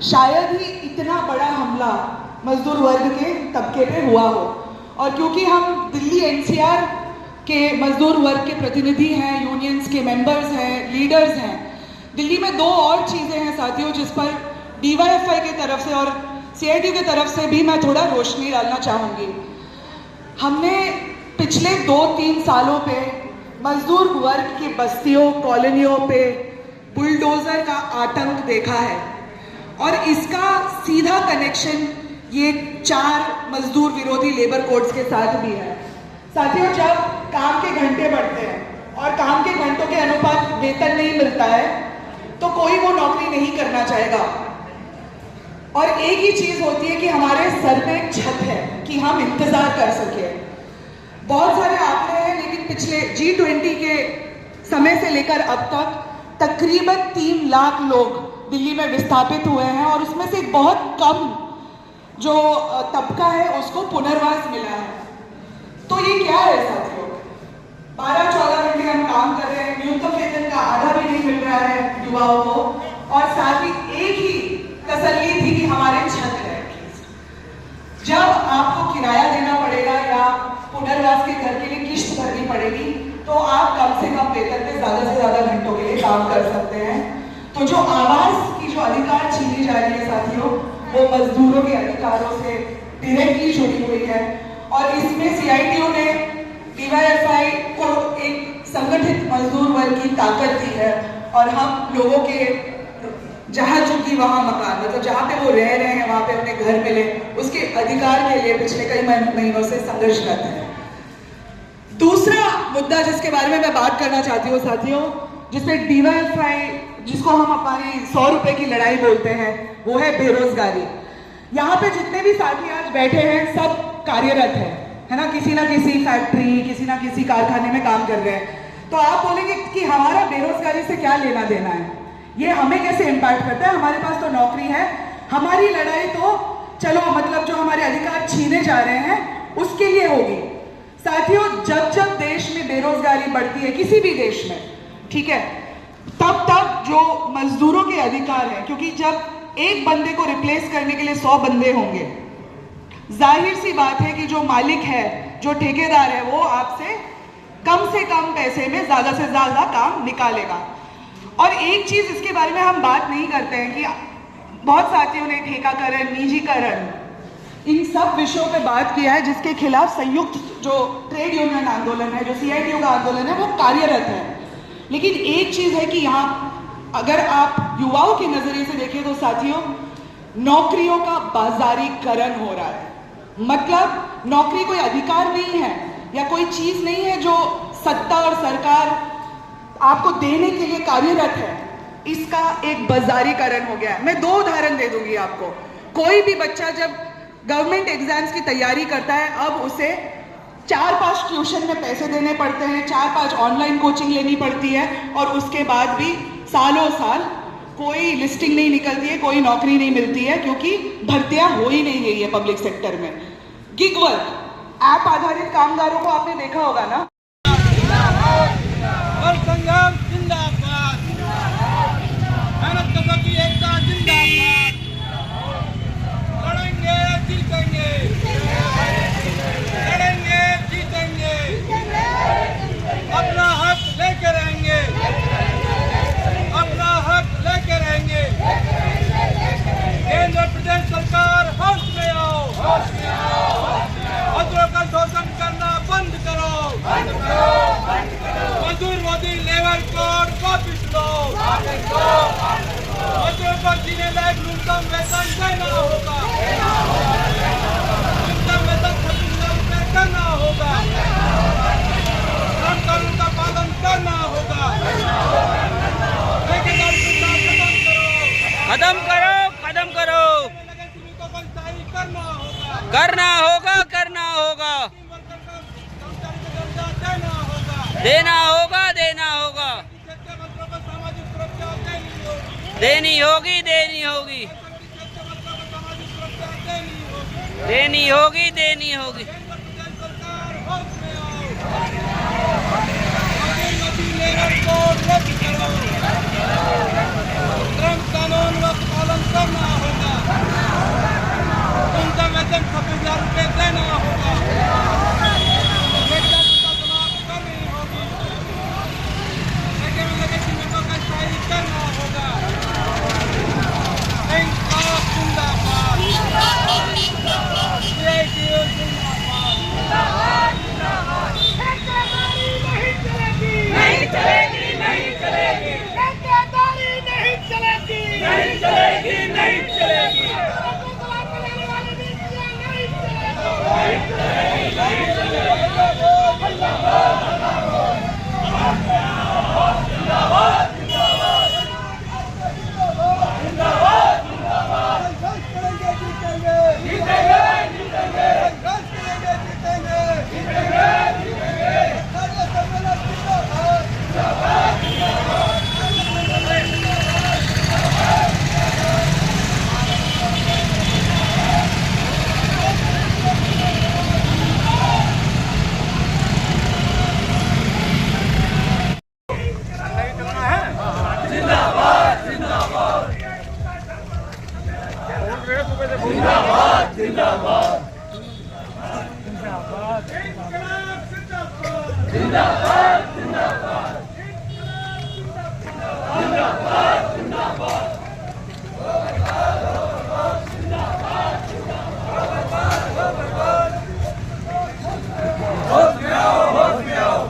शायद ही इतना बड़ा हमला मजदूर वर्ग के तबके पे हुआ हो। और क्योंकि हम दिल्ली एनसीआर के मजदूर वर्ग के प्रतिनिधि हैं, यूनियंस के मेंबर्स हैं, लीडर्स हैं, दिल्ली में दो और चीज़ें हैं साथियों जिस पर डीवाईएफआई की तरफ से और सीआईटीयू की तरफ से भी मैं थोड़ा रोशनी डालना चाहूँगी। हमने पिछले 2-3 सालों पे मजदूर वर्ग की बस्तियों, कॉलोनियों पे बुलडोजर का आतंक देखा है और इसका सीधा कनेक्शन ये 4 मजदूर विरोधी लेबर कोड्स के साथ भी है। साथियों, जब काम के घंटे बढ़ते हैं और काम के घंटों के अनुपात वेतन नहीं मिलता है तो कोई वो नौकरी नहीं करना चाहेगा। और एक ही चीज होती है कि हमारे सर पे एक छत है कि हम इंतजार कर सके। बहुत सारे आंकड़े हैं, लेकिन पिछले G20 के समय से लेकर अब तक तकरीबन 3 लाख लोग दिल्ली में विस्थापित हुए हैं और उसमें से बहुत कम जो तबका है उसको पुनर्वास मिला है। तो ये क्या है साथियों? 12-14 घंटे हम काम कर रहे हैं, न्यूनतम वेतन का आधा भी नहीं मिल रहा है युवाओं को, और साथ ही एक ही तसल्ली थी कि हमारे छत है। जब आपको किराया देना पड़ेगा या पुनर्वास के घर के लिए किश्त भरनी पड़ेगी तो आप कम से कम वेतन पे ज्यादा से ज्यादा घंटों के लिए काम कर सकते हैं। तो जो आवाज की जो अधिकार छीनी जा रही है साथियों, वो मजदूरों के अधिकारों से डायरेक्टली जुड़ी हुई है। और इसमें सीआईटीयू ने डीवाईएफआई को एक संगठित मजदूर वर्ग की ताकत दी है और हम लोगों के जहां चुकी वहां मकान, मतलब जहां पे वो रह रहे हैं वहां पे अपने घर मिले, उसके अधिकार के लिए पिछले कई महीनों से संघर्षरत है। दूसरा मुद्दा जिसके बारे में मैं बात करना चाहती हूँ साथियों, जिसमें डीवाईएफआई, जिसको हम हमारी 100 रुपए की लड़ाई बोलते हैं, वो है बेरोजगारी। यहाँ पे जितने भी साथी आज बैठे हैं सब कार्यरत है ना, किसी ना किसी फैक्ट्री, किसी ना किसी कारखाने में काम कर रहे हैं। तो आप बोलेंगे कि हमारा बेरोजगारी से क्या लेना देना है, ये हमें कैसे इम्पैक्ट करता है? हमारे पास तो नौकरी है, हमारी लड़ाई तो चलो मतलब जो हमारे अधिकार छीने जा रहे हैं उसके लिए होगी। साथियों, जब जब देश में बेरोजगारी बढ़ती है, किसी भी देश में, ठीक है, तब तब जो मजदूरों के अधिकार है, क्योंकि जब एक बंदे को रिप्लेस करने के लिए 100 बंदे होंगे, जाहिर सी बात है कि जो मालिक है, जो ठेकेदार है, वो आपसे कम पैसे में ज्यादा से ज्यादा काम निकालेगा। और एक चीज इसके बारे में हम बात नहीं करते हैं कि बहुत साथियों ने ठेकाकरण, निजीकरण, इन सब विषयों पे बात किया है जिसके खिलाफ संयुक्त जो ट्रेड यूनियन आंदोलन है, जो सीआईटीयू का आंदोलन है, वो कार्यरत है। लेकिन एक चीज है कि यहाँ अगर आप युवाओं के नजरिए से देखें तो साथियों, नौकरियों का बाजारीकरण हो रहा है। मतलब नौकरी कोई अधिकार नहीं है या कोई चीज नहीं है जो सत्ता और सरकार आपको देने के लिए कार्यरत है, इसका एक बाजारीकरण हो गया है। मैं 2 उदाहरण दे दूंगी आपको। कोई भी बच्चा जब गवर्नमेंट एग्जाम्स की तैयारी करता है, अब उसे 4-5 ट्यूशन में पैसे देने पड़ते हैं, 4-5 ऑनलाइन कोचिंग लेनी पड़ती है, और उसके बाद भी सालों साल कोई लिस्टिंग नहीं निकलती है, कोई नौकरी नहीं मिलती है, क्योंकि भर्तियां हो ही नहीं रही है पब्लिक सेक्टर में। गिग वर्क, ऐप आधारित कामगारों को आपने देखा होगा ना। संग्राम जिंदाबाद, मेहनत कदों की एकता जिंदाबाद, लड़ेंगे जीतेंगे, लड़ेंगे जीतेंगे, अपना हक लेके रहेंगे, अपना हक लेके रहेंगे। केंद्र प्रदेश सरकार होश में आओ, मजदूरों का शोषण करना बंद करो, मजदूर मोदी लेबर कोड वापिस लो, मजदूरों को जीने लायक न्यूनतम वेतन देना होगा, न्यूनतम वेतन 26,000 रुपये करना होगा, श्रम कानून का पालन करना होगा, ठेकेदारी खत्म करो, खत्म करो, श्रमिकों को स्थायी करना होगा, करना होगा, करना होगा, देना होगा, देना होगा, सामाजिक सुरक्षा देनी होगी, देनी होगी, देनी होगी, देनी होगी। श्रम कानून का पालन करना होगा।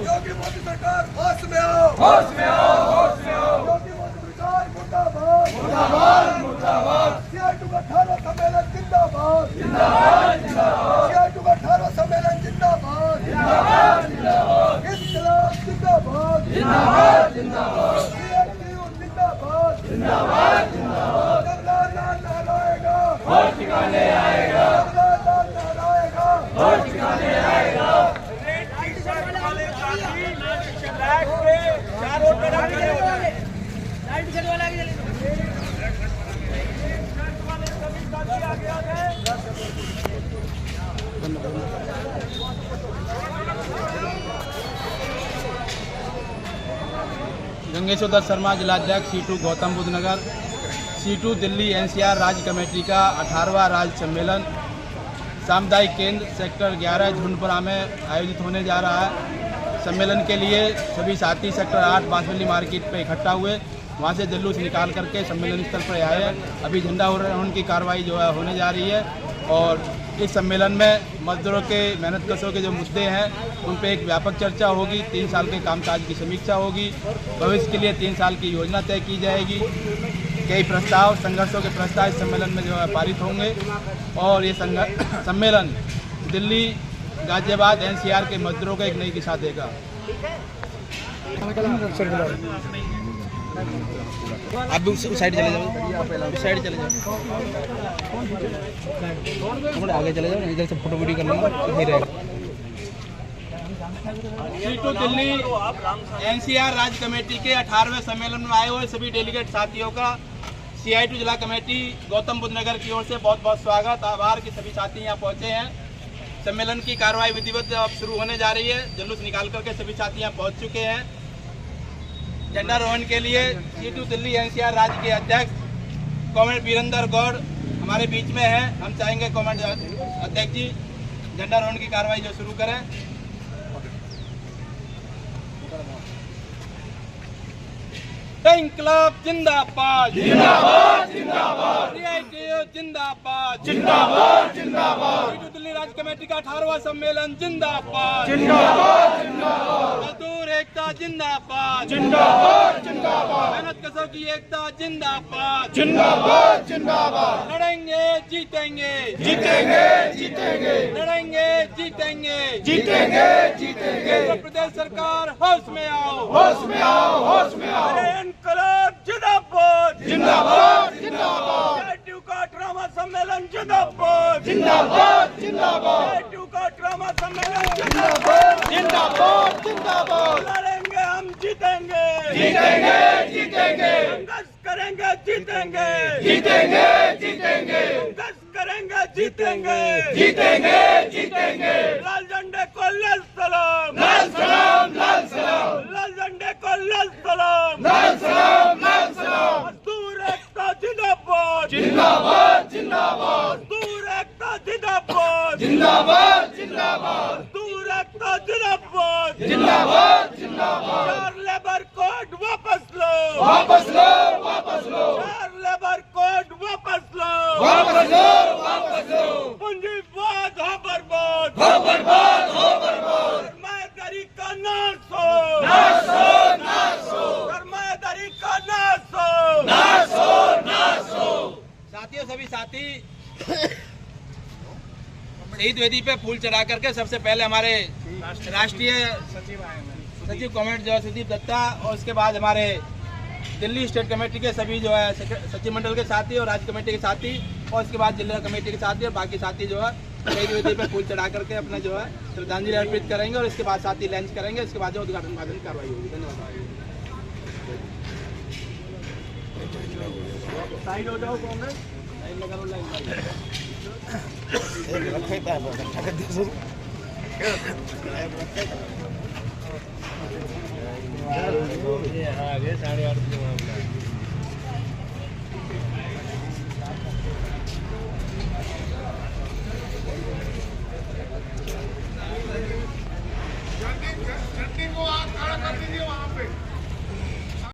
योगी मोदी सरकार होश में आओ, होश में आओ, होश में आओ। योगी मोदी सरकार मुर्दाबाद, मुर्दाबाद, मुर्दाबाद। CI2 का 18वां सम्मेलन जिंदाबाद, जिंदाबाद, जिंदाबाद। CI2 का 18वां सम्मेलन जिंदाबाद, जिंदाबाद, जिंदाबाद। इंकलाब जिंदाबाद, जिंदाबाद, जिंदाबाद। CI2 जिंदाबाद, जिंदाबाद, जिंदाबाद। जगदानंद लहराएगा, होश ठिकाने आएगा। जगदानंद लहराएगा, होश ठिकाने आएगा। गंगेश्वर दत्त शर्मा जिलाध्यक्ष C2 गौतम बुद्ध नगर। C2 दिल्ली NCR राज्य कमेटी का 18वां राज्य सम्मेलन सामुदायिक केंद्र सेक्टर 11 झुंडपुरा में आयोजित होने जा रहा है। सम्मेलन के लिए सभी साथी सेक्टर 8 बांसवाली मार्केट पे इकट्ठा हुए, वहाँ से जुलूस निकाल करके सम्मेलन स्थल पर आए हैं। अभी झंडा उन्नयन की कार्रवाई जो है होने जा रही है और इस सम्मेलन में मजदूरों के मेहनत कशों के जो मुद्दे हैं उन पर एक व्यापक चर्चा होगी। 3 साल के कामकाज की समीक्षा होगी। भविष्य के लिए 3 साल की योजना तय की जाएगी। कई प्रस्ताव, संघर्षों के प्रस्ताव इस सम्मेलन में जो है पारित होंगे और ये सम्मेलन दिल्ली, गाजियाबाद, NCR के मजदूरों को एक नई दिशा देगा। आप भी उस साइड चले जाओ, उस साइड चले जाओ, थोड़ा आगे चले जाओ, इधर से फोटो वीडियो कर लेंगे, सही रहेगा। C2 दिल्ली NCR राज्य कमेटी के 18वें सम्मेलन में आए हुए सभी डेलीगेट साथियों का CI2 जिला कमेटी गौतम बुद्ध नगर की ओर से बहुत बहुत स्वागत, आभार कि सभी साथी यहाँ पहुँचे हैं। सम्मेलन की कार्रवाई विधिवत अब शुरू होने जा रही है। जुलूस निकाल करके सभी साथी यहाँ पहुँच चुके हैं। झंडारोहण के लिए C2 दिल्ली NCR राज्य के अध्यक्ष कॉमरेड वीरेंद्र गौड़ हमारे बीच में है। हम चाहेंगे कॉमरेड अध्यक्ष जी झंडारोहण की कार्रवाई जो शुरू करें। इंकलाब जिंदाबाद, जिंदाबाद, जिंदाबाद। CI2 जिंदाबाद, जिंदाबाद, जिंदाबाद। C2 दिल्ली राज्य कमेटी का 18वां सम्मेलन जिंदाबाद, जिंदाबाद, जिंदाबाद। मजदूर एकता जिंदाबाद, जिंदाबाद, जिंदाबाद। मेहनत कशों की एकता जिंदाबाद, जिंदाबाद, जिंदाबाद। लड़ेंगे जीतेंगे, जीतेंगे, जीतेंगे। लड़ेंगे जीतेंगे, जीतेंगे, जीतेंगे। उत्तर प्रदेश सरकार होश में आओ, होश में आओ, होश में आओ। इंकलाब जिंदाबाद, जिंदाबाद, जिंदाबाद। CI2 का 18वां सम्मेलन जिंदाबाद, जिंदाबाद, जिंदाबाद। CI2 का 18वां सम्मेलन जिंदाबाद, जिंदाबाद, जिंदाबाद। लड़ेंगे हम जीतेंगे, जीतेंगे, जीतेंगे। संघर्ष करेंगे जीतेंगे, जीतेंगे, जीतेंगे। संघर्ष करेंगे जीतेंगे, जीतेंगे, जीतेंगे। लाल झंडे को लाल सलाम, लाल सलाम, लाल सलाम। लाल झंडे को लाल सलाम, लाल सलाम, लाल सलाम। मजदूर एकता जिंदाबाद, जिंदाबाद, जिंदाबाद। मजदूर एकता जिंदाबाद, जिंदाबाद, जिंदाबाद। मजदूर एकता जिंदाबाद, जिंदाबाद, जिंदाबाद। 4 लेबर कोड वापस लो, वापस लो, वापस लो। 4 लेबर कोड वापस लो, वापस लो, वापस लो। पूंजीवाद हो बर्बाद, हो बर्बाद, हो बर्बाद। सरमायादारी का नाश हो, नाश हो, नाश हो। सरमायादारी का नाश हो, नाश हो, नाश हो। साथियों, सभी साथी शहीद वेदी पे फूल चढ़ा करके सबसे पहले हमारे राष्ट्रीय सचिव कॉमरेड जयसदीप दत्ता और उसके बाद हमारे दिल्ली स्टेट कमेटी के सभी जो है सचिव मंडल के साथी और राज्य कमेटी के साथी और उसके बाद जिला कमेटी के साथी और बाकी साथी जो है शहीद वेदी पे फूल चढ़ा करके अपना जो है श्रद्धांजलि अर्पित करेंगे और इसके बाद साथी लंच करेंगे। इसके बाद जो उद्घाटन कार्रवाई होगी। धन्यवाद। साइड हो जाओ कॉमरेड, साइड लगा लो, लाइन आगे 8:30